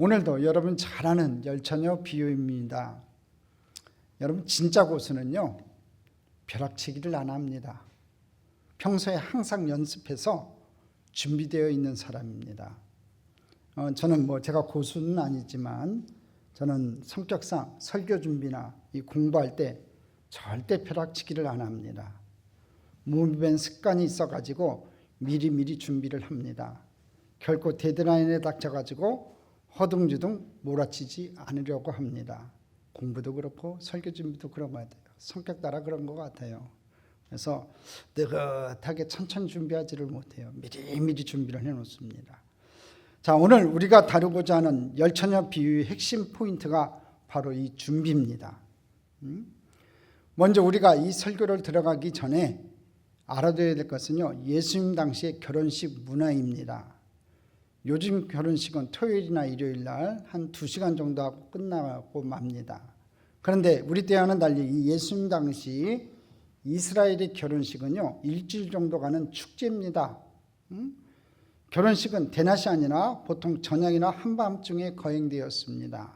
오늘도 여러분 잘 아는 열처녀 비유입니다. 여러분 진짜 고수는요 벼락치기를 안 합니다. 평소에 항상 연습해서 준비되어 있는 사람입니다. 저는 제가 고수는 아니지만 저는 성격상 설교 준비나 이 공부할 때 절대 벼락치기를 안 합니다. 몸에 습관이 있어가지고 미리미리 준비를 합니다. 결코 데드라인에 닥쳐가지고 허둥지둥 몰아치지 않으려고 합니다. 공부도 그렇고 설교 준비도 그런 것 같아요. 성격 따라 그런 것 같아요. 그래서 느긋하게 천천히 준비하지를 못해요. 미리미리 준비를 해놓습니다. 자, 오늘 우리가 다루고자 하는 열처녀 비유의 핵심 포인트가 바로 이 준비입니다. 먼저 우리가 이 설교를 들어가기 전에 알아둬야 될 것은요, 예수님 당시의 결혼식 문화입니다. 요즘 결혼식은 토요일이나 일요일 날 한 2시간 정도 하고 끝나고 맙니다. 그런데 우리 때와는 달리 이 예수님 당시 이스라엘의 결혼식은요 일주일 정도 가는 축제입니다. 결혼식은 대낮이 아니라 보통 저녁이나 한밤중에 거행되었습니다.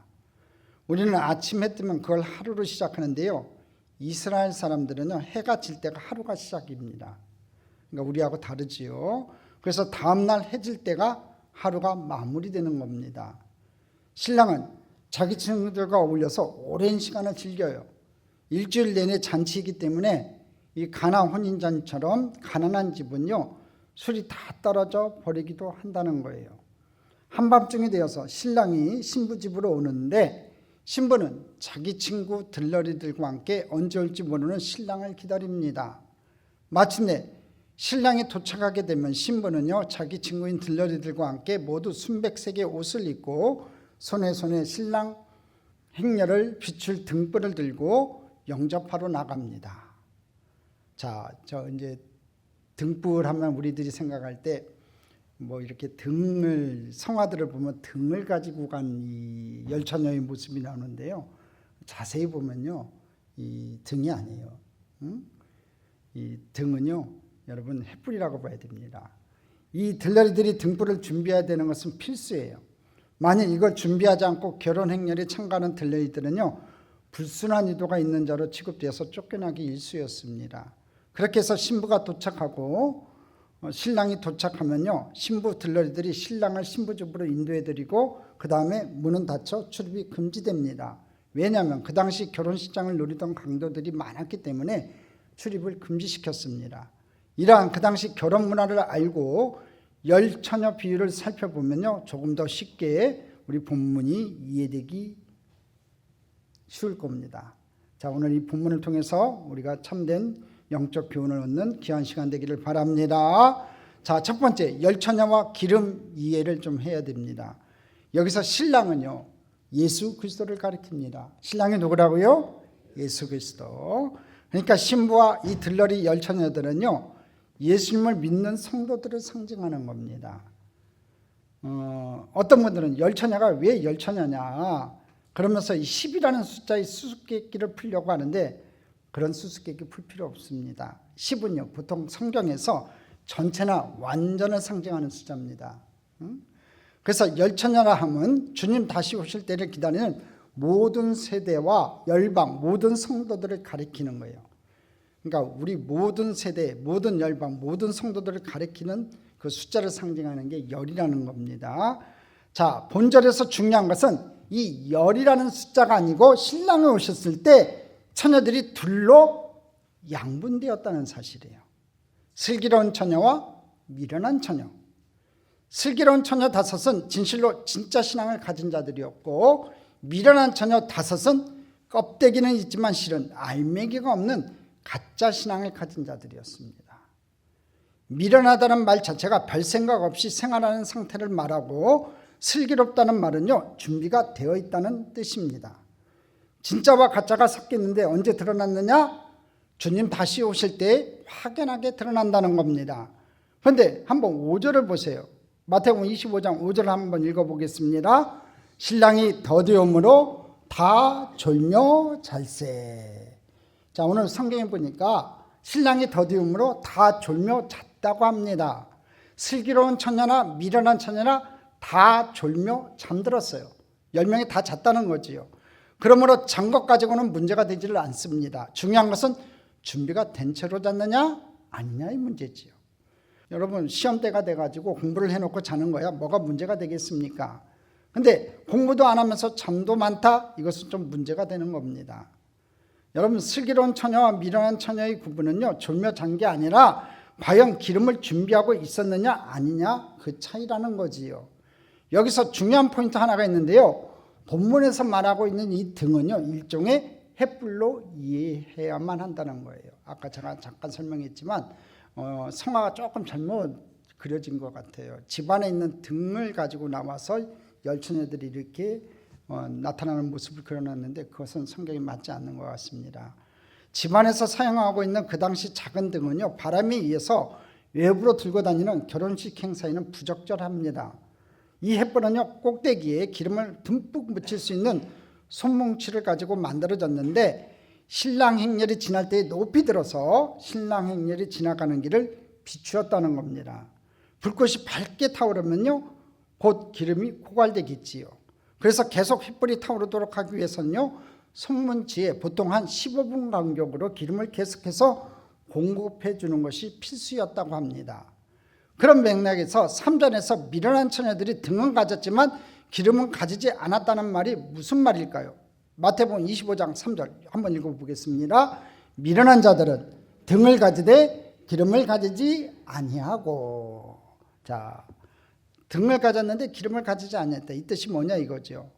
우리는 아침 해 뜨면 그걸 하루로 시작하는데요, 이스라엘 사람들은요 해가 질 때가 하루가 시작입니다. 그러니까 우리하고 다르지요. 그래서 다음날 해 질 때가 하루가 마무리되는 겁니다. 신랑은 자기 친구들과 어울려서 오랜 시간을 즐겨요. 일주일 내내 잔치이기 때문에 이 가나 혼인잔치처럼 가난한 집은요 술이 다 떨어져 버리기도 한다는 거예요. 한밤중이 되어서 신랑이 신부 집으로 오는데 신부는 자기 친구 들러리들과 함께 언제 올지 모르는 신랑을 기다립니다. 마침내 신랑이 도착하게 되면 신부는요 자기 친구인 들러리들과 함께 모두 순백색의 옷을 입고 손에 신랑 행렬을 비출 등불을 들고 영접하러 나갑니다. 자, 이제 등불 하면 우리들이 생각할 때 이렇게 등을, 성화들을 보면 등을 가지고 간 이 열처녀의 모습이 나오는데요, 자세히 보면요 이 등이 아니에요. 이 등은요 여러분 횃불이라고 봐야 됩니다. 이 들러리들이 등불을 준비해야 되는 것은 필수예요. 만약 이걸 준비하지 않고 결혼 행렬에 참가하는 들러리들은요 불순한 의도가 있는 자로 취급되어서 쫓겨나기 일쑤였습니다. 그렇게 해서 신부가 도착하고 신랑이 도착하면요 신부 들러리들이 신랑을 신부 집으로 인도해드리고 그 다음에 문은 닫혀 출입이 금지됩니다. 왜냐하면 그 당시 결혼식장을 노리던 강도들이 많았기 때문에 출입을 금지시켰습니다. 이러한 그 당시 결혼 문화를 알고 열처녀 비유를 살펴보면요 조금 더 쉽게 우리 본문이 이해되기 쉬울 겁니다. 자, 오늘 이 본문을 통해서 우리가 참된 영적 교훈을 얻는 귀한 시간 되기를 바랍니다. 자, 첫 번째 열처녀와 기름 이해를 좀 해야 됩니다. 여기서 신랑은요 예수 그리스도를 가리킵니다. 신랑이 누구라고요? 예수 그리스도. 그러니까 신부와 이 들러리 열처녀들은요 예수님을 믿는 성도들을 상징하는 겁니다. 어떤 분들은 열처녀가 왜 열처녀냐 그러면서 이 10이라는 숫자의 수수께끼를 풀려고 하는데 그런 수수께끼 풀 필요 없습니다. 10은요 보통 성경에서 전체나 완전을 상징하는 숫자입니다. 그래서 열처녀라 함은 주님 다시 오실 때를 기다리는 모든 세대와 열방 모든 성도들을 가리키는 거예요. 그러니까 우리 모든 세대, 모든 열방, 모든 성도들을 가리키는 그 숫자를 상징하는 게 열이라는 겁니다. 자, 본절에서 중요한 것은 이 열이라는 숫자가 아니고 신랑이 오셨을 때 처녀들이 둘로 양분되었다는 사실이에요. 슬기로운 처녀와 미련한 처녀. 슬기로운 처녀 5은 진실로 진짜 신앙을 가진 자들이었고 미련한 처녀 5은 껍데기는 있지만 실은 알맹이가 없는 가짜 신앙을 가진 자들이었습니다. 미련하다는 말 자체가 별 생각 없이 생활하는 상태를 말하고 슬기롭다는 말은요 준비가 되어 있다는 뜻입니다. 진짜와 가짜가 섞였는데 언제 드러났느냐? 주님 다시 오실 때 확연하게 드러난다는 겁니다. 그런데 한번 5절을 보세요. 마태복음 25장 5절을 한번 읽어보겠습니다. 신랑이 더디움으로 다 졸며 잘세. 자, 오늘 성경에 보니까 신랑이 더디움으로 다 졸며 잤다고 합니다. 슬기로운 처녀나 미련한 처녀나 다 졸며 잠들었어요. 10명이 다 잤다는 거지요. 그러므로 잔 것 가지고는 문제가 되지를 않습니다. 중요한 것은 준비가 된 채로 잤느냐 아니냐의 문제지요. 여러분 시험 때가 돼가지고 공부를 해놓고 자는 거야 뭐가 문제가 되겠습니까? 근데 공부도 안 하면서 잠도 많다? 이것은 좀 문제가 되는 겁니다. 여러분 슬기로운 처녀와 미련한 처녀의 구분은요 졸며 잔 게 아니라 과연 기름을 준비하고 있었느냐 아니냐 그 차이라는 거지요. 여기서 중요한 포인트 하나가 있는데요. 본문에서 말하고 있는 이 등은요 일종의 횃불로 이해해야만 한다는 거예요. 아까 제가 잠깐 설명했지만 성화가 조금 잘못 그려진 것 같아요. 집안에 있는 등을 가지고 나와서 열처녀들이 이렇게 나타나는 모습을 그려놨는데 그것은 성경에 맞지 않는 것 같습니다. 집안에서 사용하고 있는 그 당시 작은 등은요 바람에 의해서 외부로 들고 다니는 결혼식 행사에는 부적절합니다. 이 횃불은요 꼭대기에 기름을 듬뿍 묻힐 수 있는 손뭉치를 가지고 만들어졌는데 신랑 행렬이 지날 때 높이 들어서 신랑 행렬이 지나가는 길을 비추었다는 겁니다. 불꽃이 밝게 타오르면요 곧 기름이 고갈되겠지요. 그래서 계속 횃불이 타오르도록 하기 위해서는요 손문치에 보통 한 15분 간격으로 기름을 계속해서 공급해 주는 것이 필수였다고 합니다. 그런 맥락에서 3절에서 미련한 처녀들이 등은 가졌지만 기름은 가지지 않았다는 말이 무슨 말일까요? 마태복음 25장 3절 한번 읽어보겠습니다. 미련한 자들은 등을 가지되 기름을 가지지 아니하고. 자, 등을 가졌는데 기름을 가지지 않았다. 이 뜻이 뭐냐 이거죠.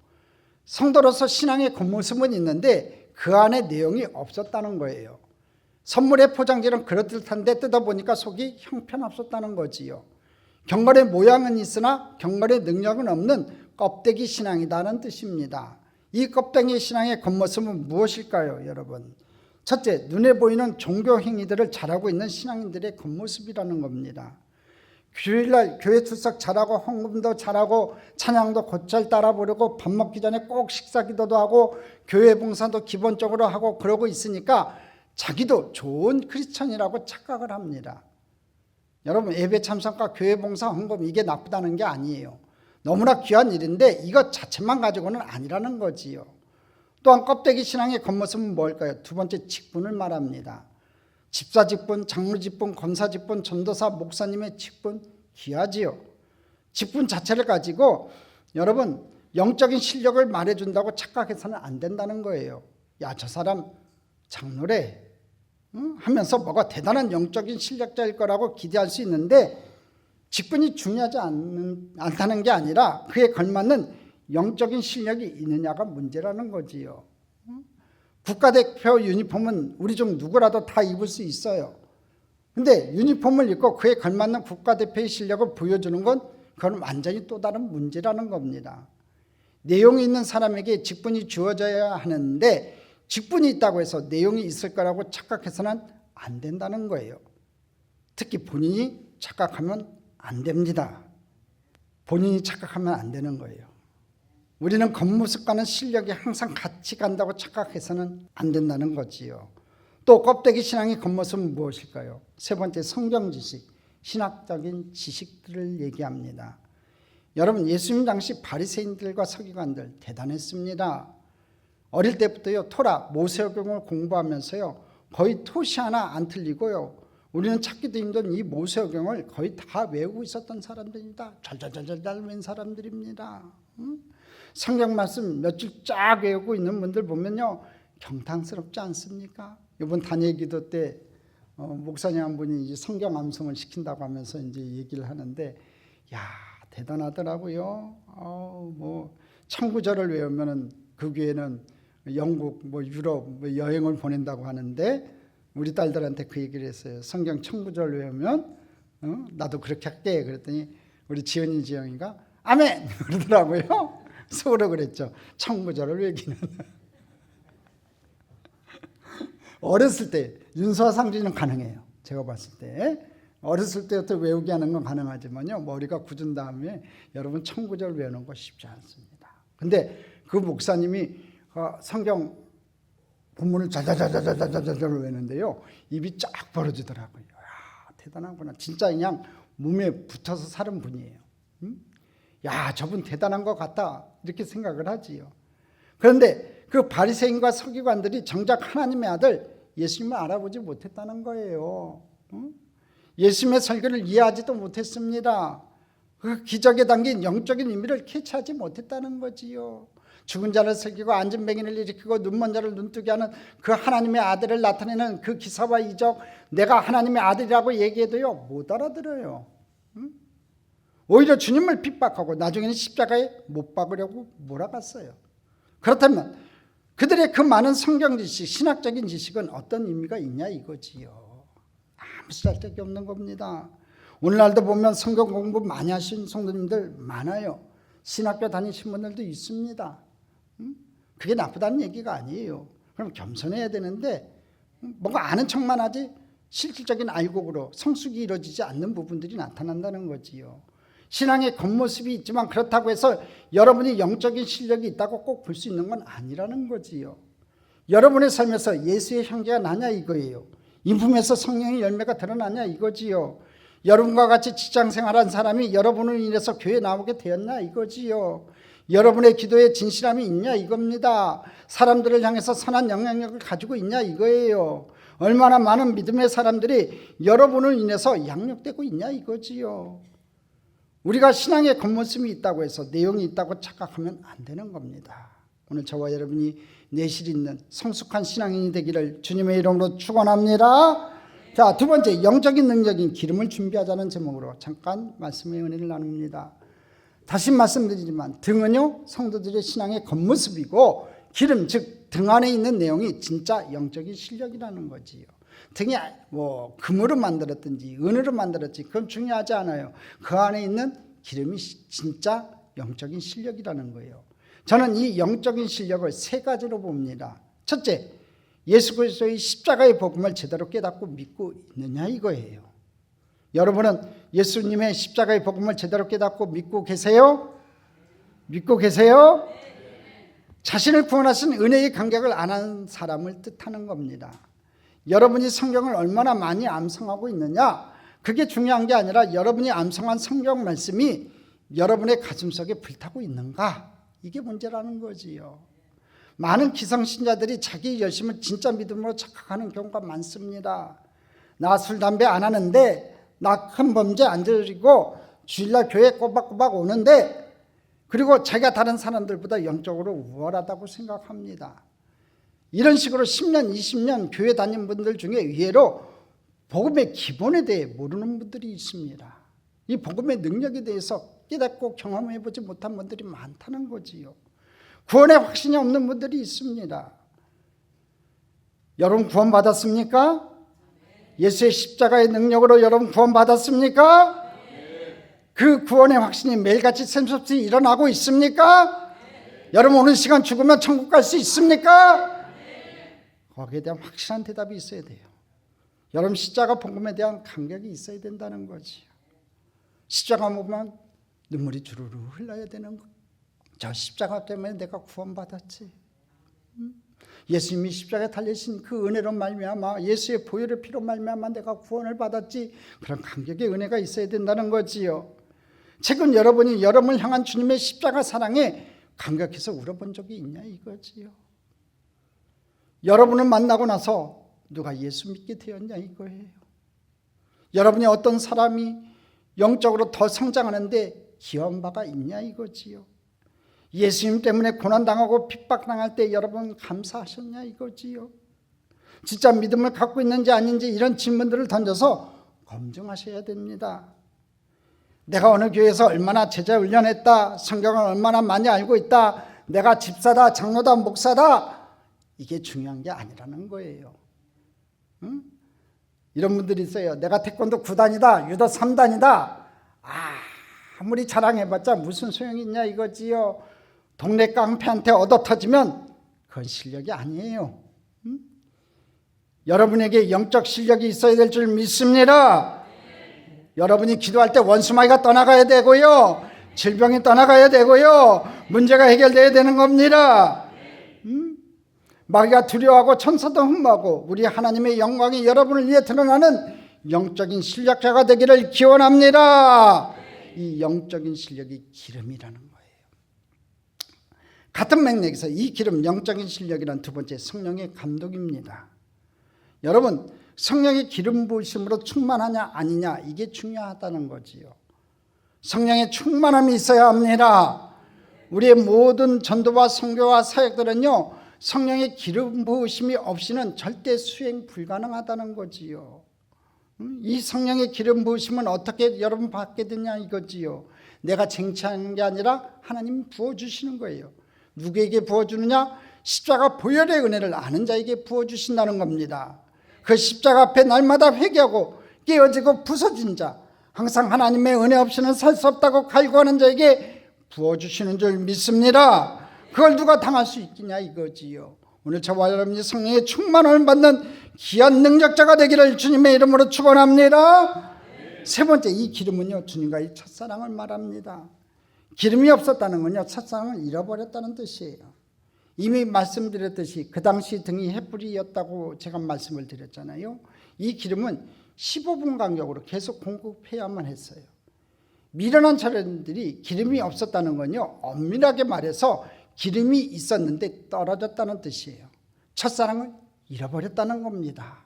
성도로서 신앙의 겉모습은 있는데 그 안에 내용이 없었다는 거예요. 선물의 포장지는 그럴듯한데 뜯어보니까 속이 형편없었다는 거지요. 경건의 모양은 있으나 경건의 능력은 없는 껍데기 신앙이라는 뜻입니다. 이 껍데기 신앙의 겉모습은 무엇일까요, 여러분? 첫째, 눈에 보이는 종교 행위들을 잘하고 있는 신앙인들의 겉모습이라는 겁니다. 주일날 교회 출석 잘하고 헌금도 잘하고 찬양도 곧잘 따라 부르고 밥 먹기 전에 꼭 식사 기도도 하고 교회 봉사도 기본적으로 하고 그러고 있으니까 자기도 좋은 크리스천이라고 착각을 합니다. 여러분 예배 참석과 교회 봉사 헌금 이게 나쁘다는 게 아니에요. 너무나 귀한 일인데 이것 자체만 가지고는 아니라는 거지요. 또한 껍데기 신앙의 겉모습은 뭘까요? 두 번째 직분을 말합니다. 집사 직분, 장로 직분, 권사 직분, 전도사, 목사님의 직분 귀하지요. 직분 자체를 가지고 여러분 영적인 실력을 말해준다고 착각해서는 안 된다는 거예요. 야, 저 사람 장로래 하면서 뭐가 대단한 영적인 실력자일 거라고 기대할 수 있는데 직분이 중요하지 않다는 게 아니라 그에 걸맞는 영적인 실력이 있느냐가 문제라는 거지요. 국가대표 유니폼은 우리 중 누구라도 다 입을 수 있어요. 근데 유니폼을 입고 그에 걸맞는 국가대표의 실력을 보여주는 건 그건 완전히 또 다른 문제라는 겁니다. 내용이 있는 사람에게 직분이 주어져야 하는데 직분이 있다고 해서 내용이 있을 거라고 착각해서는 안 된다는 거예요. 특히 본인이 착각하면 안 됩니다. 본인이 착각하면 안 되는 거예요. 우리는 겉모습과는 실력이 항상 같이 간다고 착각해서는 안 된다는 거지요. 또 껍데기 신앙의 겉모습은 무엇일까요? 세 번째, 성경 지식, 신학적인 지식들을 얘기합니다. 여러분 예수님 당시 바리새인들과 서기관들 대단했습니다. 어릴 때부터요 토라 모세오경을 공부하면서요 거의 토시 하나 안 틀리고요. 우리는 찾기도 힘든 이 모세오경을 거의 다 외우고 있었던 사람들입니다. 잘잘잘잘 외운 사람들입니다. 성경 말씀 몇 줄 쫙 외우고 있는 분들 보면요 경탄스럽지 않습니까? 이번 단예기도 때 목사님 한 분이 이제 성경 암송을 시킨다고 하면서 이제 얘기를 하는데 야 대단하더라고요. 뭐 청구절을 외우면은 그 교회는 영국 뭐 유럽 뭐 여행을 보낸다고 하는데 우리 딸들한테 그 얘기를 했어요. 성경 청구절 외우면 나도 그렇게 할게. 그랬더니 우리 지연이 지영이가 아멘 그러더라고요. 속으로 그랬죠. 청구절을 외기는. 어렸을 때 윤서와 상준이는 가능해요. 제가 봤을 때 어렸을 때부터 외우게 하는 건 가능하지만요 머리가 굳은 다음에 여러분 청구절 외우는 거 쉽지 않습니다. 근데 그 목사님이 성경 본문을 자자자자자자자자자로 외우는데요 입이 쫙 벌어지더라고요. 야, 대단하구나. 진짜 그냥 몸에 붙어서 사는 분이에요. 야, 저분 대단한 것 같다 이렇게 생각을 하지요. 그런데 그 바리새인과 서기관들이 정작 하나님의 아들 예수님을 알아보지 못했다는 거예요. 예수님의 설교를 이해하지도 못했습니다. 그 기적에 담긴 영적인 의미를 캐치하지 못했다는 거지요. 죽은 자를 살리고 앉은 뱅이를 일으키고 눈먼 자를 눈뜨게 하는 그 하나님의 아들을 나타내는 그 기사와 이적, 내가 하나님의 아들이라고 얘기해도요 못 알아들어요. 오히려 주님을 핍박하고 나중에는 십자가에 못 박으려고 몰아갔어요. 그렇다면 그들의 그 많은 성경 지식, 신학적인 지식은 어떤 의미가 있냐 이거지요. 아무 쓸데기 없는 겁니다. 오늘날도 보면 성경 공부 많이 하신 성도님들 많아요. 신학교 다니신 분들도 있습니다. 그게 나쁘다는 얘기가 아니에요. 그럼 겸손해야 되는데 뭔가 아는 척만 하지 실질적인 알곡으로 성숙이 이루어지지 않는 부분들이 나타난다는 거지요. 신앙의 겉모습이 있지만 그렇다고 해서 여러분이 영적인 실력이 있다고 꼭 볼 수 있는 건 아니라는 거지요. 여러분의 삶에서 예수의 형제가 나냐 이거예요. 인품에서 성령의 열매가 드러나냐 이거지요. 여러분과 같이 직장생활한 사람이 여러분을 인해서 교회에 나오게 되었냐 이거지요. 여러분의 기도에 진실함이 있냐 이겁니다. 사람들을 향해서 선한 영향력을 가지고 있냐 이거예요. 얼마나 많은 믿음의 사람들이 여러분을 인해서 양육되고 있냐 이거지요. 우리가 신앙의 겉모습이 있다고 해서 내용이 있다고 착각하면 안 되는 겁니다. 오늘 저와 여러분이 내실 있는 성숙한 신앙인이 되기를 주님의 이름으로 축원합니다. 자, 두 번째, 영적인 능력인 기름을 준비하자는 제목으로 잠깐 말씀의 은혜를 나눕니다. 다시 말씀드리지만 등은요 성도들의 신앙의 겉모습이고 기름, 즉 등 안에 있는 내용이 진짜 영적인 실력이라는 거지요. 등이 뭐 금으로 만들었든지 은으로 만들었지 그건 중요하지 않아요. 그 안에 있는 기름이 진짜 영적인 실력이라는 거예요. 저는 이 영적인 실력을 세 가지로 봅니다. 첫째, 예수 그리스도의 십자가의 복음을 제대로 깨닫고 믿고 있느냐 이거예요. 여러분은 예수님의 십자가의 복음을 제대로 깨닫고 믿고 계세요? 믿고 계세요? 자신을 구원하신 은혜의 감격을 안 한 사람을 뜻하는 겁니다. 여러분이 성경을 얼마나 많이 암송하고 있느냐, 그게 중요한 게 아니라 여러분이 암송한 성경 말씀이 여러분의 가슴속에 불타고 있는가, 이게 문제라는 거지요. 많은 기성신자들이 자기 열심을 진짜 믿음으로 착각하는 경우가 많습니다. 나 술, 담배 안 하는데, 나 큰 범죄 안 저지르고 주일날 교회 꼬박꼬박 오는데, 그리고 자기가 다른 사람들보다 영적으로 우월하다고 생각합니다. 이런 식으로 10년, 20년 교회 다닌 분들 중에 의외로 복음의 기본에 대해 모르는 분들이 있습니다. 이 복음의 능력에 대해서 깨닫고 경험해보지 못한 분들이 많다는 거지요. 구원의 확신이 없는 분들이 있습니다. 여러분 구원받았습니까? 예수의 십자가의 능력으로 여러분 구원받았습니까? 그 구원의 확신이 매일같이 샘솟이 일어나고 있습니까? 여러분 오늘 시간 죽으면 천국 갈 수 있습니까? 거기에 대한 확실한 대답이 있어야 돼요. 여러분 십자가 복음에 대한 감격이 있어야 된다는 거지요. 십자가 보면 눈물이 주르르 흘러야 되는 거. 저 십자가 때문에 내가 구원받았지. 예수님이 십자가에 달리신 그 은혜로 말미암아 예수의 보혈의 피로 말미암아 내가 구원을 받았지. 그런 감격의 은혜가 있어야 된다는 거지요. 최근 여러분이 여러분을 향한 주님의 십자가 사랑에 감격해서 울어본 적이 있냐 이거지요. 여러분을 만나고 나서 누가 예수 믿게 되었냐 이거예요. 여러분이 어떤 사람이 영적으로 더 성장하는데 기여한 바가 있냐 이거지요. 예수님 때문에 고난당하고 핍박당할 때 여러분 감사하셨냐 이거지요. 진짜 믿음을 갖고 있는지 아닌지 이런 질문들을 던져서 검증하셔야 됩니다. 내가 어느 교회에서 얼마나 제자 훈련했다, 성경을 얼마나 많이 알고 있다, 내가 집사다, 장로다, 목사다, 이게 중요한 게 아니라는 거예요. 이런 분들이 있어요. 내가 태권도 9단이다, 유도 3단이다. 아무리 자랑해봤자 무슨 소용이 있냐 이거지요. 동네 깡패한테 얻어터지면 그건 실력이 아니에요. 여러분에게 영적 실력이 있어야 될 줄 믿습니다. 여러분이 기도할 때 원수마귀가 떠나가야 되고요, 질병이 떠나가야 되고요, 문제가 해결돼야 되는 겁니다. 마귀가 두려워하고 천사도 흠모하고 우리 하나님의 영광이 여러분을 위해 드러나는 영적인 실력자가 되기를 기원합니다. 이 영적인 실력이 기름이라는 거예요. 같은 맥락에서 이 기름, 영적인 실력이란 두 번째, 성령의 감동입니다. 여러분, 성령의 기름 부으심으로 충만하냐 아니냐, 이게 중요하다는 거지요. 성령의 충만함이 있어야 합니다. 우리의 모든 전도와 선교와 사역들은요, 성령의 기름 부으심이 없이는 절대 수행 불가능하다는 거지요. 이 성령의 기름 부으심은 어떻게 여러분 받게 되냐 이거지요. 내가 쟁취하는 게 아니라 하나님이 부어주시는 거예요. 누구에게 부어주느냐? 십자가 보혈의 은혜를 아는 자에게 부어주신다는 겁니다. 그 십자가 앞에 날마다 회개하고 깨어지고 부서진 자, 항상 하나님의 은혜 없이는 살 수 없다고 갈구하는 자에게 부어주시는 줄 믿습니다. 그걸 누가 당할 수 있겠냐 이거지요. 오늘 저와 여러분이 성령의 충만함을 받는 귀한 능력자가 되기를 주님의 이름으로 축원합니다. 세 번째, 이 기름은요, 주님과의 첫사랑을 말합니다. 기름이 없었다는 건요, 첫사랑을 잃어버렸다는 뜻이에요. 이미 말씀드렸듯이 그 당시 등이 햇불이었다고 제가 말씀을 드렸잖아요. 이 기름은 15분 간격으로 계속 공급해야만 했어요. 미련한 사람들이 기름이 없었다는 건요, 엄밀하게 말해서 기름이 있었는데 떨어졌다는 뜻이에요. 첫사랑을 잃어버렸다는 겁니다.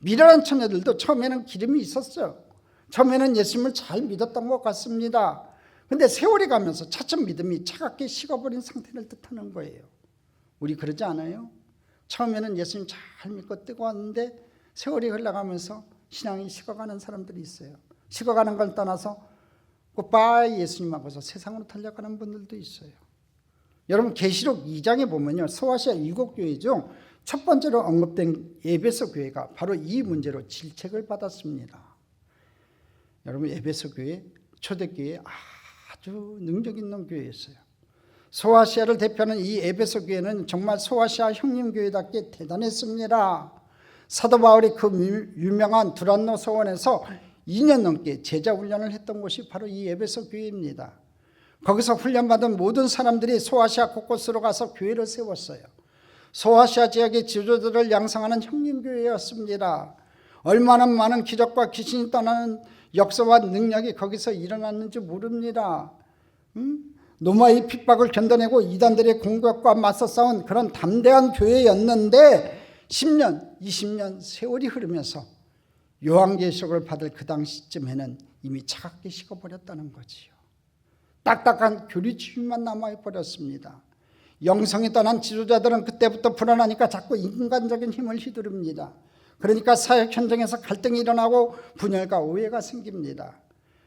미련한 처녀들도 처음에는 기름이 있었어요. 처음에는 예수님을 잘 믿었던 것 같습니다. 근데 세월이 가면서 차츰 믿음이 차갑게 식어버린 상태를 뜻하는 거예요. 우리 그러지 않아요? 처음에는 예수님 잘 믿고 뜨거웠는데 세월이 흘러가면서 신앙이 식어가는 사람들이 있어요. 식어가는 걸 떠나서 굿바이 예수님하고서 세상으로 달려가는 분들도 있어요. 여러분, 계시록 2장에 보면요, 소아시아 7교회 중 첫 번째로 언급된 에베소 교회가 바로 이 문제로 질책을 받았습니다. 여러분, 에베소 교회, 초대교회 아주 능력 있는 교회였어요. 소아시아를 대표하는 이 에베소 교회는 정말 소아시아 형님교회답게 대단했습니다. 사도 바울이 그 유명한 두란노 소원에서 2년 넘게 제자 훈련을 했던 곳이 바로 이 에베소 교회입니다. 거기서 훈련받은 모든 사람들이 소아시아 곳곳으로 가서 교회를 세웠어요. 소아시아 지역의 지도자들을 양성하는 형님교회였습니다. 얼마나 많은 기적과 귀신이 떠나는 역사와 능력이 거기서 일어났는지 모릅니다. 로마의 핍박을 견뎌내고 이단들의 공격과 맞서 싸운 그런 담대한 교회였는데 10년, 20년 세월이 흐르면서 요한계시록을 받을 그 당시쯤에는 이미 차갑게 식어버렸다는 거지요. 딱딱한 교리주의만 남아버렸습니다. 영성이 떠난 지도자들은 그때부터 불안하니까 자꾸 인간적인 힘을 휘두릅니다. 그러니까 사역 현장에서 갈등이 일어나고 분열과 오해가 생깁니다.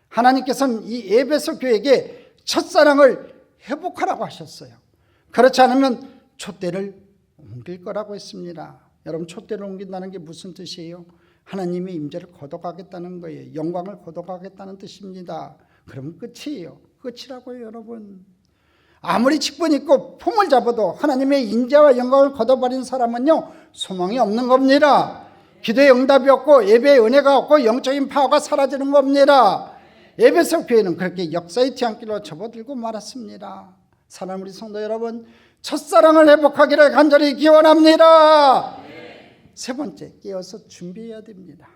하나님께서는 이 에베소 교회에게 첫사랑을 회복하라고 하셨어요. 그렇지 않으면 촛대를 옮길 거라고 했습니다. 여러분, 촛대를 옮긴다는 게 무슨 뜻이에요? 하나님의 임재를 거둬가겠다는 거예요. 영광을 거둬가겠다는 뜻입니다. 그러면 끝이에요. 끝이라고요, 여러분. 아무리 직분 있고 폼을 잡아도 하나님의 인재와 영광을 거둬버린 사람은요, 소망이 없는 겁니다. 기도의 응답이 없고 예배의 은혜가 없고 영적인 파워가 사라지는 겁니다. 에베소 교회는 그렇게 역사의 뒤안길로 접어들고 말았습니다. 사랑하는 우리 성도 여러분, 첫사랑을 회복하기를 간절히 기원합니다. 세 번째, 깨어서 준비해야 됩니다.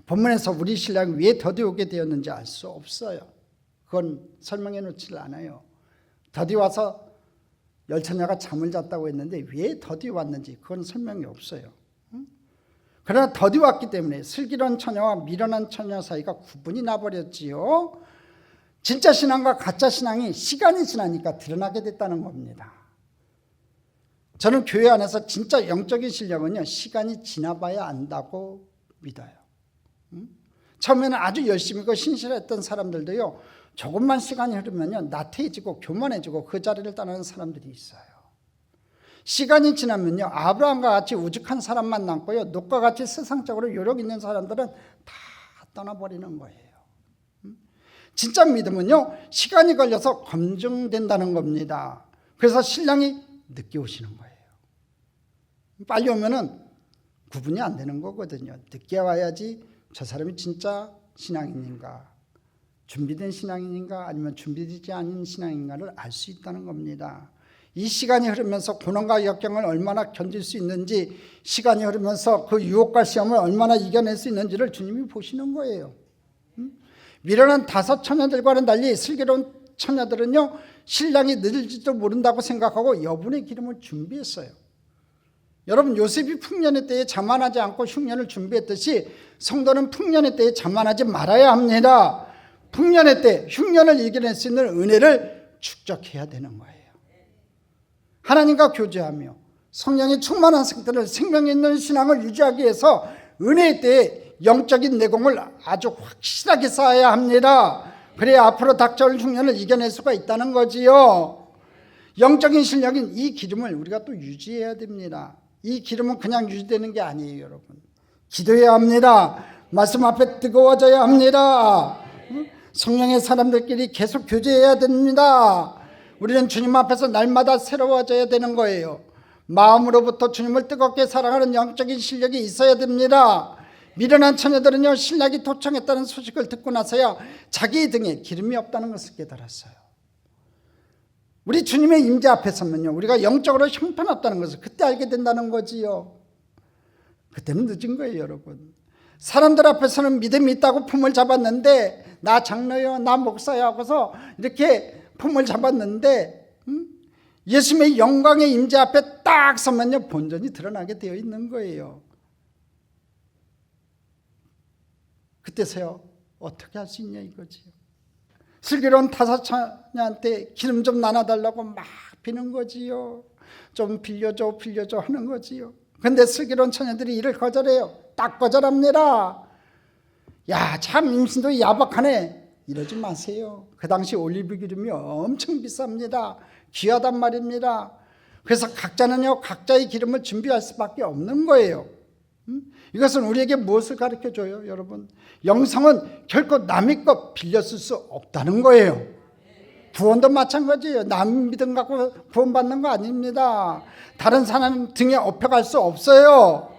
본문에서 우리 신랑이 왜 더디 오게 되었는지 알 수 없어요. 그건 설명해 놓지 않아요. 더디 와서 열처녀가 잠을 잤다고 했는데 왜 더디 왔는지 그건 설명이 없어요. 그러나 더디 왔기 때문에 슬기로운 처녀와 미련한 처녀 사이가 구분이 나버렸지요. 진짜 신앙과 가짜 신앙이 시간이 지나니까 드러나게 됐다는 겁니다. 저는 교회 안에서 진짜 영적인 실력은요, 시간이 지나봐야 안다고 믿어요. 처음에는 아주 열심히고 신실했던 사람들도요, 조금만 시간이 흐르면요, 나태해지고 교만해지고 그 자리를 떠나는 사람들이 있어요. 시간이 지나면요, 아브라함과 같이 우직한 사람만 남고요, 롯과 같이 세상적으로 요력 있는 사람들은 다 떠나버리는 거예요. 진짜 믿음은요, 시간이 걸려서 검증된다는 겁니다. 그래서 신랑이 늦게 오시는 거예요. 빨리 오면은 구분이 안 되는 거거든요. 늦게 와야지 저 사람이 진짜 신앙인인가, 준비된 신앙인인가, 아니면 준비되지 않은 신앙인가를 알 수 있다는 겁니다. 이 시간이 흐르면서 고난과 역경을 얼마나 견딜 수 있는지, 시간이 흐르면서 그 유혹과 시험을 얼마나 이겨낼 수 있는지를 주님이 보시는 거예요. 미련한 5 처녀들과는 달리 슬기로운 처녀들은요, 신랑이 늦을지도 모른다고 생각하고 여분의 기름을 준비했어요. 여러분, 요셉이 풍년의 때에 자만하지 않고 흉년을 준비했듯이 성도는 풍년의 때에 자만하지 말아야 합니다. 풍년의 때 흉년을 이겨낼 수 있는 은혜를 축적해야 되는 거예요. 하나님과 교제하며 성령이 충만한 상태를 생명 있는 신앙을 유지하기 위해서 은혜의 때에 영적인 내공을 아주 확실하게 쌓아야 합니다. 그래야 앞으로 닥쳐올 흉년을 이겨낼 수가 있다는 거지요. 영적인 실력인 이 기름을 우리가 또 유지해야 됩니다. 이 기름은 그냥 유지되는 게 아니에요, 여러분. 기도해야 합니다. 말씀 앞에 뜨거워져야 합니다. 성령의 사람들끼리 계속 교제해야 됩니다. 우리는 주님 앞에서 날마다 새로워져야 되는 거예요. 마음으로부터 주님을 뜨겁게 사랑하는 영적인 실력이 있어야 됩니다. 미련한 처녀들은요, 신랑이 도청했다는 소식을 듣고 나서야 자기 등에 기름이 없다는 것을 깨달았어요. 우리 주님의 임재 앞에 서면요, 우리가 영적으로 형편없다는 것을 그때 알게 된다는 거지요. 그때는 늦은 거예요, 여러분. 사람들 앞에서는 믿음이 있다고 품을 잡았는데, 나 장로요, 나 목사요 하고서 이렇게 품을 잡았는데, 예수님의 영광의 임재 앞에 딱 서면요, 본전이 드러나게 되어 있는 거예요. 그때서야 어떻게 할 수 있냐 이거지요. 슬기로운 5 처녀한테 기름 좀 나눠달라고 막 비는 거지요. 좀 빌려줘 하는 거지요. 근데 슬기로운 처녀들이 이를 거절해요. 딱 거절합니다. 야, 참 임신도 야박하네. 이러지 마세요. 그 당시 올리브 기름이 엄청 비쌉니다. 귀하단 말입니다. 그래서 각자는요, 각자의 기름을 준비할 수밖에 없는 거예요. 이것은 우리에게 무엇을 가르쳐줘요, 여러분? 영성은 결코 남의 것 빌려 쓸 수 없다는 거예요. 구원도 마찬가지예요. 남 믿음 갖고 구원받는 거 아닙니다. 다른 사람 등에 업혀갈 수 없어요.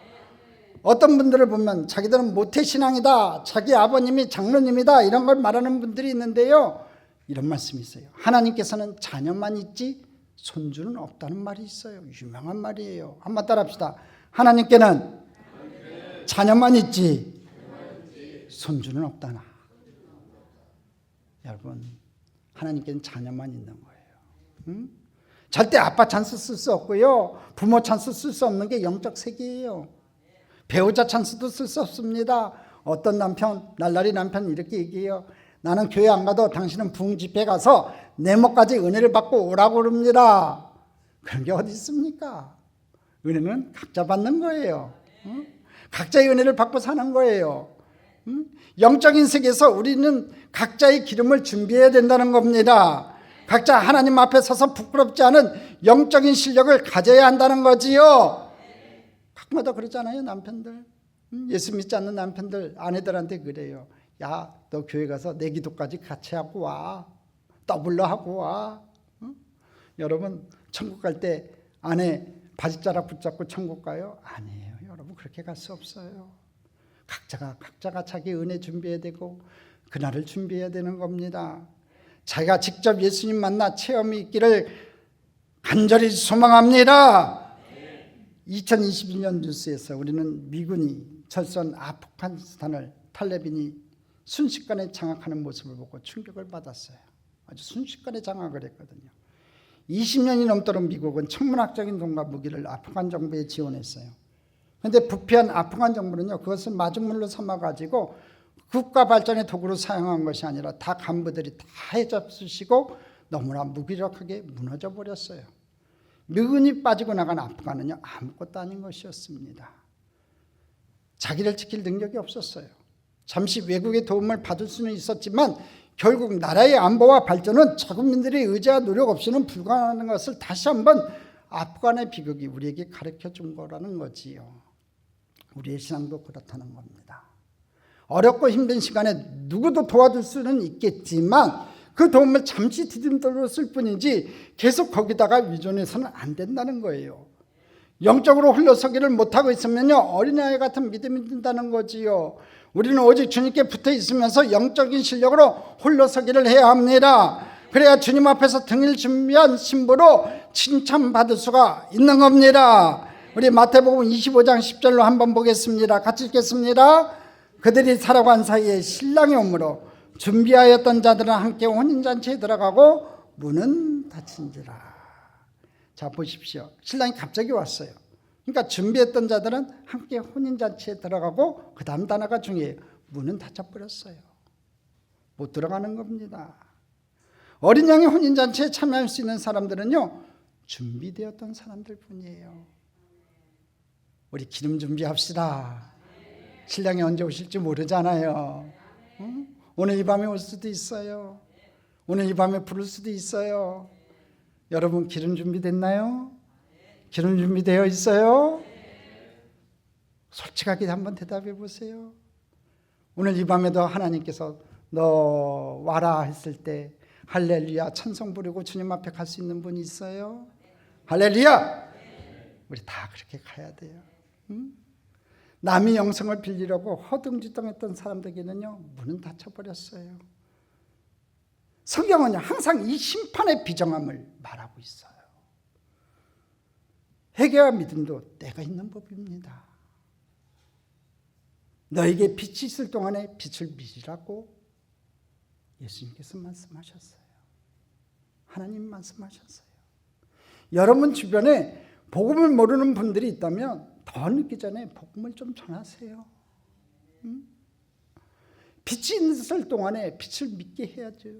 어떤 분들을 보면 자기들은 모태신앙이다, 자기 아버님이 장로님이다, 이런 걸 말하는 분들이 있는데요, 이런 말씀이 있어요. 하나님께서는 자녀만 있지 손주는 없다는 말이 있어요. 유명한 말이에요. 한번 따라합시다. 하나님께는 자녀만 있지 손주는 없다나. 여러분, 하나님께는 자녀만 있는 거예요. 절대 아빠 찬스 쓸 수 없고요, 부모 찬스 쓸 수 없는 게 영적 세계예요. 배우자 찬스도 쓸 수 없습니다. 어떤 남편, 날라리 남편 이렇게 얘기해요. 나는 교회 안 가도 당신은 부흥 집회 가서 내 목까지 은혜를 받고 오라고 그럽니다. 그런 게 어디 있습니까? 은혜는 각자 받는 거예요. 각자의 은혜를 받고 사는 거예요. 영적인 세계에서 우리는 각자의 기름을 준비해야 된다는 겁니다. 각자 하나님 앞에 서서 부끄럽지 않은 영적인 실력을 가져야 한다는 거지요. 가끔가다 그러잖아요, 남편들. 예수 믿지 않는 남편들 아내들한테 그래요. 야, 너 교회 가서 내 기도까지 같이 하고 와. 더블로 하고 와. 여러분, 천국 갈 때 아내 바지자락 붙잡고 천국 가요? 아니에요. 여러분, 그렇게 갈 수 없어요. 각자가 자기 은혜 준비해야 되고 그날을 준비해야 되는 겁니다. 자기가 직접 예수님 만나 체험이 있기를 간절히 소망합니다. 2021년 뉴스에서 우리는 미군이 철수한 아프가니스탄을 탈레반이 순식간에 장악하는 모습을 보고 충격을 받았어요. 아주 순식간에 장악을 했거든요. 20년이 넘도록 미국은 천문학적인 돈과 무기를 아프간 정부에 지원했어요. 그런데 부패한 아프간 정부는요, 그것을 마중물로 삼아가지고 국가 발전의 도구로 사용한 것이 아니라 다 간부들이 다 해잡수시고 너무나 무기력하게 무너져 버렸어요. 미군이 빠지고 나간 아프간은요, 아무것도 아닌 것이었습니다. 자기를 지킬 능력이 없었어요. 잠시 외국의 도움을 받을 수는 있었지만 결국 나라의 안보와 발전은 자국민들의 의지와 노력 없이는 불가능한 것을 다시 한번 아프간의 비극이 우리에게 가르쳐준 거라는 거지요. 우리의 신앙도 그렇다는 겁니다. 어렵고 힘든 시간에 누구도 도와줄 수는 있겠지만 그 도움을 잠시 디딤돌로 쓸 뿐이지 계속 거기다가 의존해서는 안 된다는 거예요. 영적으로 홀로서기를 못하고 있으면요, 어린아이 같은 믿음이 든다는 거지요. 우리는 오직 주님께 붙어 있으면서 영적인 실력으로 홀로서기를 해야 합니다. 그래야 주님 앞에서 등을 준비한 신부로 칭찬받을 수가 있는 겁니다. 우리 마태복음 25장 10절로 한번 보겠습니다. 같이 읽겠습니다. 그들이 살아간 사이에 신랑이 오므로 준비하였던 자들은 함께 혼인잔치에 들어가고 문은 닫힌지라. 자, 보십시오. 신랑이 갑자기 왔어요. 그러니까 준비했던 자들은 함께 혼인잔치에 들어가고 그 다음 단어가 중요해요. 문은 닫혀버렸어요. 못 들어가는 겁니다. 어린 양의 혼인잔치에 참여할 수 있는 사람들은요, 준비되었던 사람들 뿐이에요. 우리 기름 준비합시다. 신랑이 언제 오실지 모르잖아요. 응? 오늘 이 밤에 올 수도 있어요. 오늘 이 밤에 부를 수도 있어요. 여러분 기름 준비됐나요? 기름 준비되어 있어요? 솔직하게 한번 대답해 보세요. 오늘 이 밤에도 하나님께서 너 와라 했을 때 할렐루야 찬송 부르고 주님 앞에 갈 수 있는 분이 있어요? 할렐루야! 우리 다 그렇게 가야 돼요. 응? 남의 영성을 빌리려고 허둥지둥했던 사람들에게는요, 문은 닫혀버렸어요. 성경은 항상 이 심판의 비정함을 말하고 있어요. 회개와 믿음도 때가 있는 법입니다. 너에게 빛이 있을 동안에 빛을 비치라고 예수님께서 말씀하셨어요. 하나님 말씀하셨어요. 여러분 주변에 복음을 모르는 분들이 있다면 더 늦기 전에 복음을 좀 전하세요. 응? 빛이 있을 동안에 빛을 믿게 해야죠.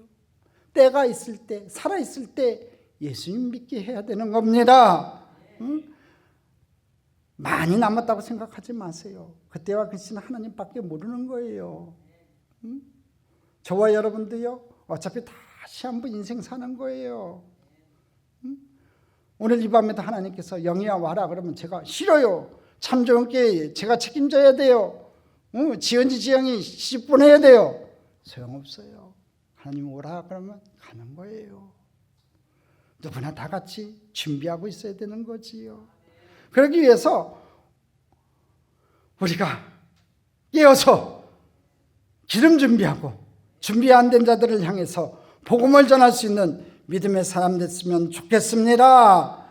때가 있을 때, 살아있을 때 예수님 믿게 해야 되는 겁니다. 응? 많이 남았다고 생각하지 마세요. 그때와 그 시는 하나님밖에 모르는 거예요. 응? 저와 여러분도요, 어차피 다시 한번 인생 사는 거예요. 응? 오늘 이 밤에도 하나님께서 영희야 와라 그러면 제가 싫어요. 참 좋은 게 제가 책임져야 돼요. 지은지 지영이 시집 보내야 돼요. 소용없어요. 하나님 오라 그러면 가는 거예요. 누구나 다 같이 준비하고 있어야 되는 거지요. 그러기 위해서 우리가 깨어서 기름 준비하고 준비 안 된 자들을 향해서 복음을 전할 수 있는 믿음의 사람 됐으면 좋겠습니다.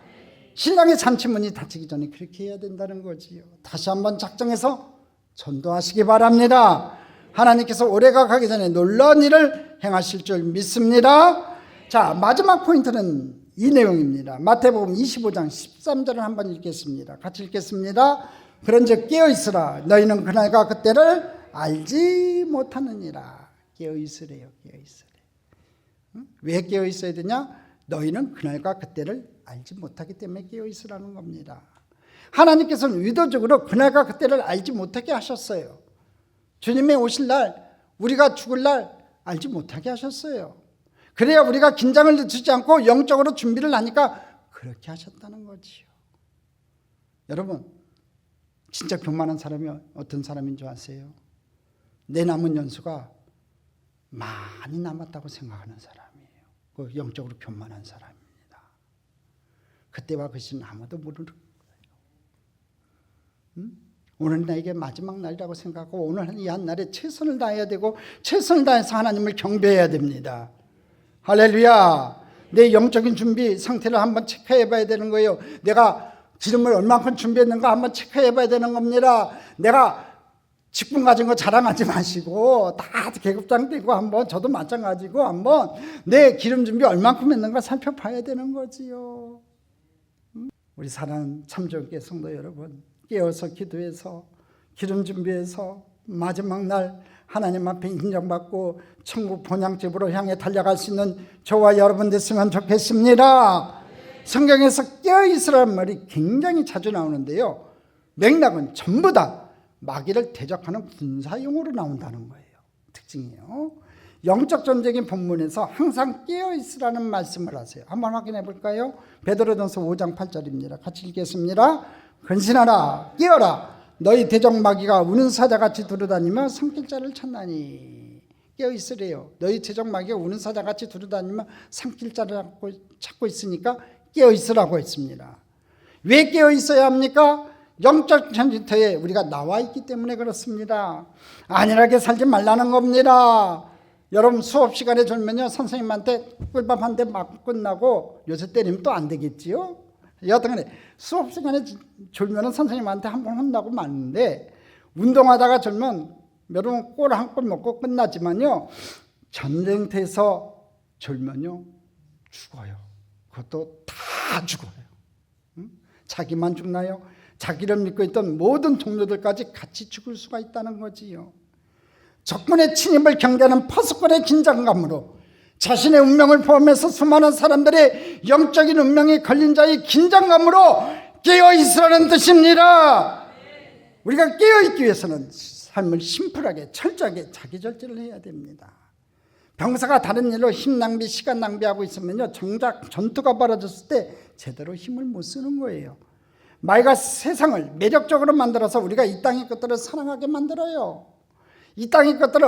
신랑의 잔치문이 닫히기 전에 그렇게 해야 된다는 거지요. 다시 한번 작정해서 전도하시기 바랍니다. 하나님께서 올해가 가기 전에 놀라운 일을 행하실 줄 믿습니다. 자, 마지막 포인트는 이 내용입니다. 마태복음 25장 13절을 한번 읽겠습니다. 같이 읽겠습니다. 그런즉 깨어있으라. 너희는 그날과 그때를 알지 못하느니라. 깨어있으래요. 깨어있으래. 왜 깨어있어야 되냐? 너희는 그날과 그때를 알지 못하기 때문에 깨어있으라는 겁니다. 하나님께서는 의도적으로 그날과 그때를 알지 못하게 하셨어요. 주님의 오실 날, 우리가 죽을 날 알지 못하게 하셨어요. 그래야 우리가 긴장을 늦추지 않고 영적으로 준비를 하니까 그렇게 하셨다는 거지요. 여러분, 진짜 교만한 사람이 어떤 사람인 줄 아세요? 내 남은 연수가 많이 남았다고 생각하는 사람이에요. 그 영적으로 교만한 사람입니다. 그때와 그 시는 아무도 모르는 거예요. 오늘 나에게 마지막 날이라고 생각하고 오늘 이 한 날에 최선을 다해야 되고 최선을 다해서 하나님을 경배해야 됩니다. 할렐루야. 내 영적인 준비 상태를 한번 체크해 봐야 되는 거예요. 내가 기름을 얼마큼 준비했는가 한번 체크해 봐야 되는 겁니다. 내가 직분 가진 거 자랑하지 마시고 다 계급장 되고 한번 저도 마찬가지고 한번 내 기름 준비 얼마큼 했는가 살펴봐야 되는 거지요. 우리 사랑하는 참좋게 성도 여러분, 깨어서 기도해서 기름 준비해서 마지막 날 하나님 앞에 인정받고 천국 본향집으로 향해 달려갈 수 있는 저와 여러분 됐으면 좋겠습니다. 성경에서 깨어있으라는 말이 굉장히 자주 나오는데요, 맥락은 전부 다 마귀를 대적하는 군사용어로 나온다는 거예요. 특징이에요. 영적 전쟁의 본문에서 항상 깨어있으라는 말씀을 하세요. 한번 확인해 볼까요? 베드로전서 5장 8절입니다. 같이 읽겠습니다. 근신하라, 깨어라. 너희 대적 마귀가 우는 사자같이 두루다니며 삼킬자를 찾나니. 깨어있으래요. 너희 대적 마귀가 우는 사자같이 두루다니며 삼킬자를 찾고 있으니까 깨어있으라고 했습니다. 왜 깨어있어야 합니까? 영적 전쟁터에 우리가 나와 있기 때문에 그렇습니다. 안일하게 살지 말라는 겁니다. 여러분 수업 시간에 졸면요, 선생님한테 꿀밥 한 대 맞고 끝나고 요새 때리면 또 안 되겠지요? 여하튼간에 수업 시간에 졸면 선생님한테 한 번 혼나고 마는데 운동하다가 졸면 여러분 꿀 한 꿀 먹고 끝나지만요, 전쟁터에서 졸면요 죽어요. 그것도 다 죽어요. 자기만 죽나요? 자기를 믿고 있던 모든 동료들까지 같이 죽을 수가 있다는 거지요. 적군의 침입을 경계하는 파수꾼의 긴장감으로 자신의 운명을 포함해서 수많은 사람들의 영적인 운명이 걸린 자의 긴장감으로 깨어있으라는 뜻입니다. 우리가 깨어있기 위해서는 삶을 심플하게 철저하게 자기절제를 해야 됩니다. 병사가 다른 일로 힘 낭비, 시간 낭비하고 있으면요 정작 전투가 벌어졌을 때 제대로 힘을 못 쓰는 거예요. 마귀가 세상을 매력적으로 만들어서 우리가 이 땅의 것들을 사랑하게 만들어요. 이 땅의 것들을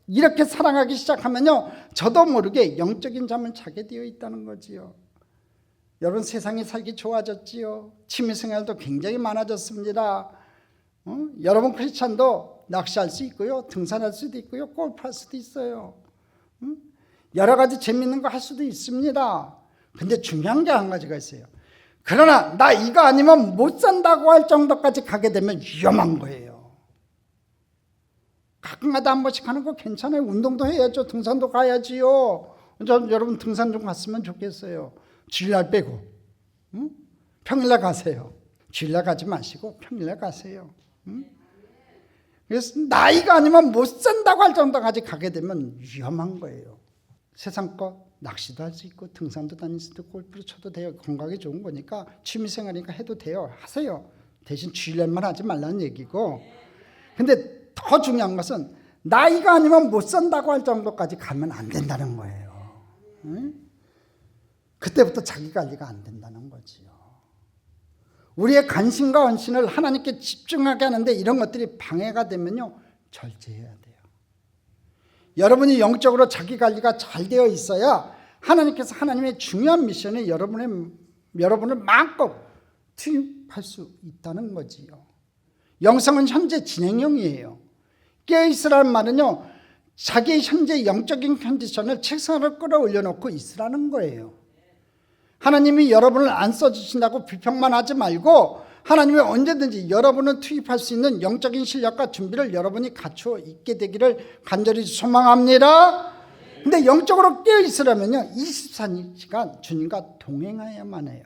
이렇게 사랑하기 시작하면요 저도 모르게 영적인 잠을 자게 되어 있다는 거지요. 여러분, 세상이 살기 좋아졌지요. 취미생활도 굉장히 많아졌습니다. 여러분, 크리스찬도 낚시할 수 있고요, 등산할 수도 있고요, 골프할 수도 있어요. 여러 가지 재밌는 거 할 수도 있습니다. 근데 중요한 게 한 가지가 있어요. 그러나 나 이거 아니면 못 산다고 할 정도까지 가게 되면 위험한 거예요. 가끔가다 한 번씩 하는 거 괜찮아요. 운동도 해야죠. 등산도 가야지요. 여러분 등산 좀 갔으면 좋겠어요. 주일날 빼고 평일날 가세요. 주일날 가지 마시고 평일날 가세요. 그래서 나이가 아니면 못 산다고 할 정도까지 가게 되면 위험한 거예요. 세상 거 낚시도 할 수 있고 등산도 다닐 수 있고 골프도 쳐도 돼요. 건강에 좋은 거니까 취미생활이니까 해도 돼요. 하세요. 대신 주일날만 하지 말라는 얘기고. 근데 더 중요한 것은 나이가 아니면 못 산다고 할 정도까지 가면 안 된다는 거예요. 그때부터 자기 관리가 안 된다는 거지요. 우리의 관심과 헌신을 하나님께 집중하게 하는데 이런 것들이 방해가 되면요 절제해야 돼요. 여러분이 영적으로 자기 관리가 잘 되어 있어야 하나님께서 하나님의 중요한 미션에 여러분을 마음껏 투입할 수 있다는 거지요. 영성은 현재 진행형이에요. 깨어있으라는 말은요 자기의 현재 영적인 컨디션을 책상으로 끌어올려 놓고 있으라는 거예요. 하나님이 여러분을 안 써주신다고 비평만 하지 말고 하나님이 언제든지 여러분을 투입할 수 있는 영적인 실력과 준비를 여러분이 갖추어 있게 되기를 간절히 소망합니다. 근데 영적으로 깨어있으려면요 24시간 주님과 동행해야만 해요.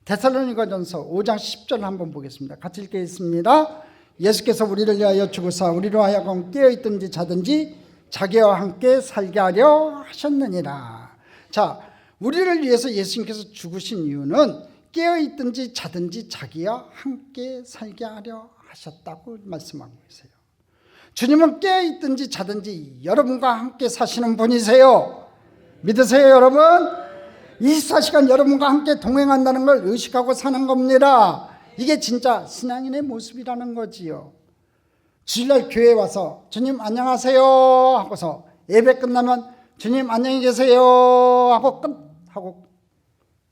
데살로니가전서 5장 10절을 한번 보겠습니다. 같이 읽겠습니다. 예수께서 우리를 위하여 죽으사 우리로 하여금 깨어있든지 자든지 자기와 함께 살게 하려 하셨느니라. 자, 우리를 위해서 예수님께서 죽으신 이유는 깨어있든지 자든지 자기와 함께 살게 하려 하셨다고 말씀하고 계세요. 주님은 깨어있든지 자든지 여러분과 함께 사시는 분이세요. 믿으세요, 여러분? 24시간 여러분과 함께 동행한다는 걸 의식하고 사는 겁니다. 이게 진짜 신앙인의 모습이라는 거지요. 주일날 교회에 와서 주님 안녕하세요 하고서 예배 끝나면 주님 안녕히 계세요 하고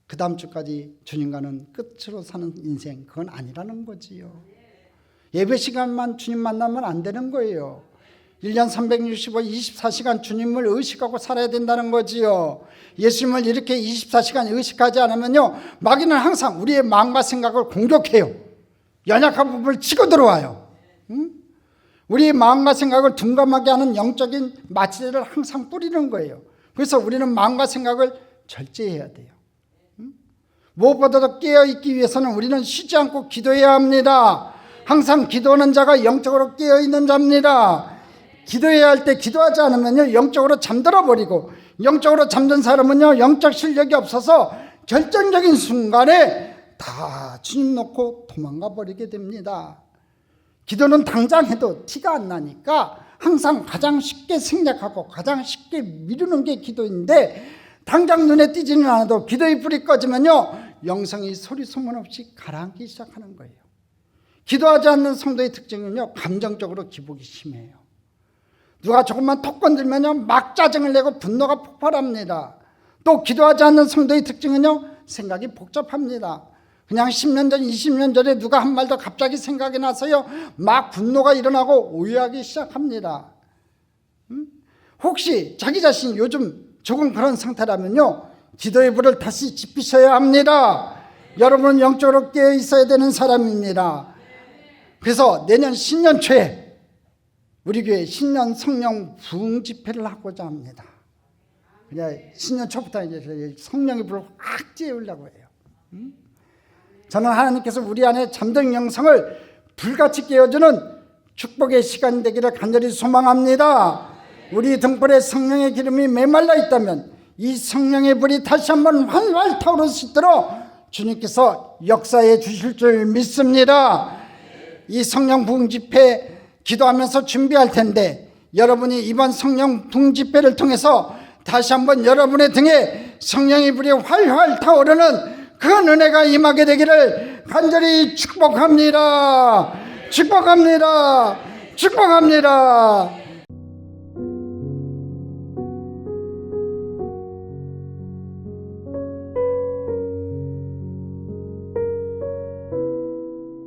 그 다음 주까지 주님과는 끝으로 사는 인생, 그건 아니라는 거지요. 예배 시간만 주님 만나면 안 되는 거예요. 1년 365, 24시간 주님을 의식하고 살아야 된다는 거지요. 예수님을 이렇게 24시간 의식하지 않으면요 마귀는 항상 우리의 마음과 생각을 공격해요. 연약한 부분을 치고 들어와요. 우리의 마음과 생각을 둔감하게 하는 영적인 마취를 항상 뿌리는 거예요. 그래서 우리는 마음과 생각을 절제해야 돼요. 무엇보다도 깨어있기 위해서는 우리는 쉬지 않고 기도해야 합니다. 항상 기도하는 자가 영적으로 깨어있는 자입니다. 기도해야 할 때 기도하지 않으면요 영적으로 잠들어 버리고, 영적으로 잠든 사람은요 영적 실력이 없어서 결정적인 순간에 다 주님 놓고 도망가 버리게 됩니다. 기도는 당장 해도 티가 안 나니까 항상 가장 쉽게 생략하고 가장 쉽게 미루는 게 기도인데, 당장 눈에 띄지는 않아도 기도의 불이 꺼지면요 영성이 소리 소문 없이 가라앉기 시작하는 거예요. 기도하지 않는 성도의 특징은요 감정적으로 기복이 심해요. 누가 조금만 톡 건들면요 막 짜증을 내고 분노가 폭발합니다. 또 기도하지 않는 성도의 특징은요 생각이 복잡합니다. 그냥 10년 전 20년 전에 누가 한 말도 갑자기 생각이 나서요 막 분노가 일어나고 오해하기 시작합니다. 혹시 자기 자신이 요즘 조금 그런 상태라면요 기도의 불을 다시 지피셔야 합니다. 여러분은 영적으로 깨어 있어야 되는 사람입니다. 그래서 내년 신년 초에 우리 교회 신년 성령 부흥 집회를 하고자 합니다. 그냥 신년 초부터 이제 성령의 불을 확 쬐우려고 해요. 저는 하나님께서 우리 안에 잠든 영성을 불같이 깨워주는 축복의 시간이 되기를 간절히 소망합니다. 우리 등불에 성령의 기름이 메말라 있다면 이 성령의 불이 다시 한번 활활 타오를 수 있도록 주님께서 역사해 주실 줄 믿습니다. 이 성령 부흥 집회 기도하면서 준비할 텐데 여러분이 이번 성령 부흥 집회를 통해서 다시 한번 여러분의 등에 성령의 불이 활활 타오르는 그 은혜가 임하게 되기를 간절히 축복합니다. 축복합니다. 축복합니다.